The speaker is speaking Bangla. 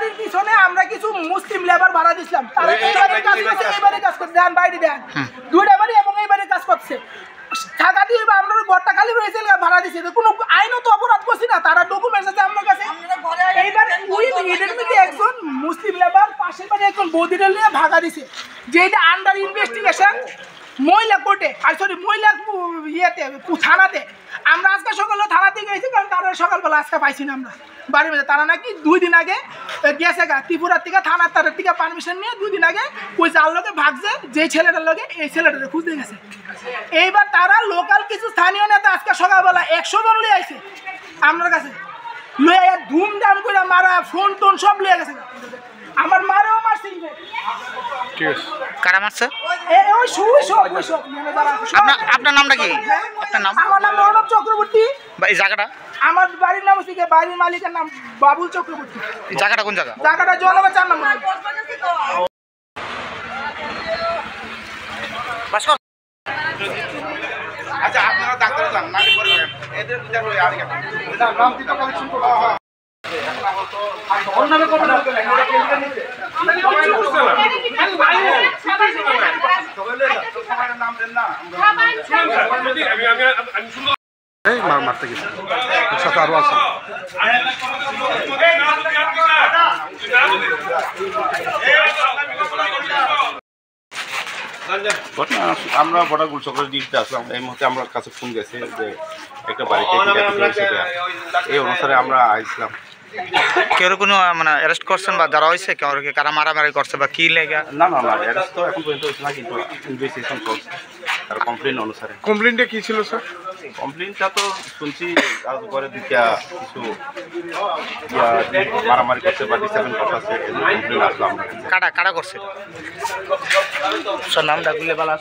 বাড়ির পিছনে আমরা কিছু মুসলিম লেবার ভাড়া দিছিলাম, তারা এইবারে কাজ করছে, এইবারে কাজ করছে, দেন বাইরে দেন দুইটা বাড়ি এবং এইবারে কাজ করছে। টাকা দিয়ে আমরা ঘরটা খালি হয়েছে ভাড়া দিচ্ছে, কোনো আইনও তো অপরাধ করছি না, তারা ডকুমেন্টস আছে আমার কাছে। এইবার ওই এদের মধ্যে একজন মুসলিম লেবার পাশের বাড়ি একজন বৌদিটা নিয়ে ভাড়া দিছে, যেটা আন্ডার ইনভেস্টিগেশন মহিলা কোর্টে, আর সরি মহিলা ইয়েতে থানাতে। আমরা আজকে সকালে থানাতে গেছি, কারণ তারা সকালবেলা আজকে পাইছি না আমরা বাড়ির মধ্যে। তারা নাকি 2 দিন আগে গেছে ত্রিপুরার থেকে থানার তার থেকে পারমিশন নিয়ে 2 দিন আগে ওই যার লোকে ভাগছে, যে ছেলেটার লোকে এই ছেলেটাকে খুঁজতে গেছে। এইবার তারা লোকাল কিছু স্থানীয় নেতা আজকে সকালবেলা 100 জন লিয়ে আইছে আমার কাছে, লয়ে ধুমধাম করে মারা ফোন টোন সব লিয়ে গেছে। আমার মারেও মারছে। ঠিক আছে, কারা মারছে? আপনার নামটা কি? আপনার নাম? আমার নাম অর্ণব চক্রবর্তী। এই জায়গাটা? আমার বাড়ির নাম হচ্ছে, বাড়ির মালিকের নাম বাবুল চক্রবর্তী। এই জায়গাটা কোন জায়গা? জায়গাটা জনগণ 4 নম্বর। আচ্ছা, আপনারা ডাক্তার যান, নাকি করবেন এদের বিচার করে আর কেন নাম দিতে কালেকশন করব। ওর নামে কত নাম করে আমরা কেন্দ্রে নিতে আমরা কিছু করতে না, আমি বাইরে সবাই নাম দেন না। আমি শুনলাম এই মারতে গেছে, সাথে আরো আছে। আমরা বড় গুলচক্রের ডিউটিতে আসলাম, এই মুহূর্তে আমার কাছে ফোন গেছে যে একটা বাড়িতে এই অনুসারে আমরা আসলাম। কেউ কোনো মানে অ্যারেস্ট করছেন বা ধরা হয়েছে? কেউ কারা মারামারি করছে বা কি লেগে? না না না, অ্যারেস্ট তো এখন পর্যন্ত হয়েছে না, কিন্তু ইনভেস্টিগেশন চলছে তার কমপ্লেন অনুসারে। কমপ্লেনটা কি ছিল স্যার? কমপ্লেনটা তো শুনছি আর ঘরে দিকে কিছু মারামারি করছে বা ডিস্টার্বেন্স করতেছে, কমপ্লেন আসলাম। কারা কারা করছে স্যার? নামটা বললে ভালো।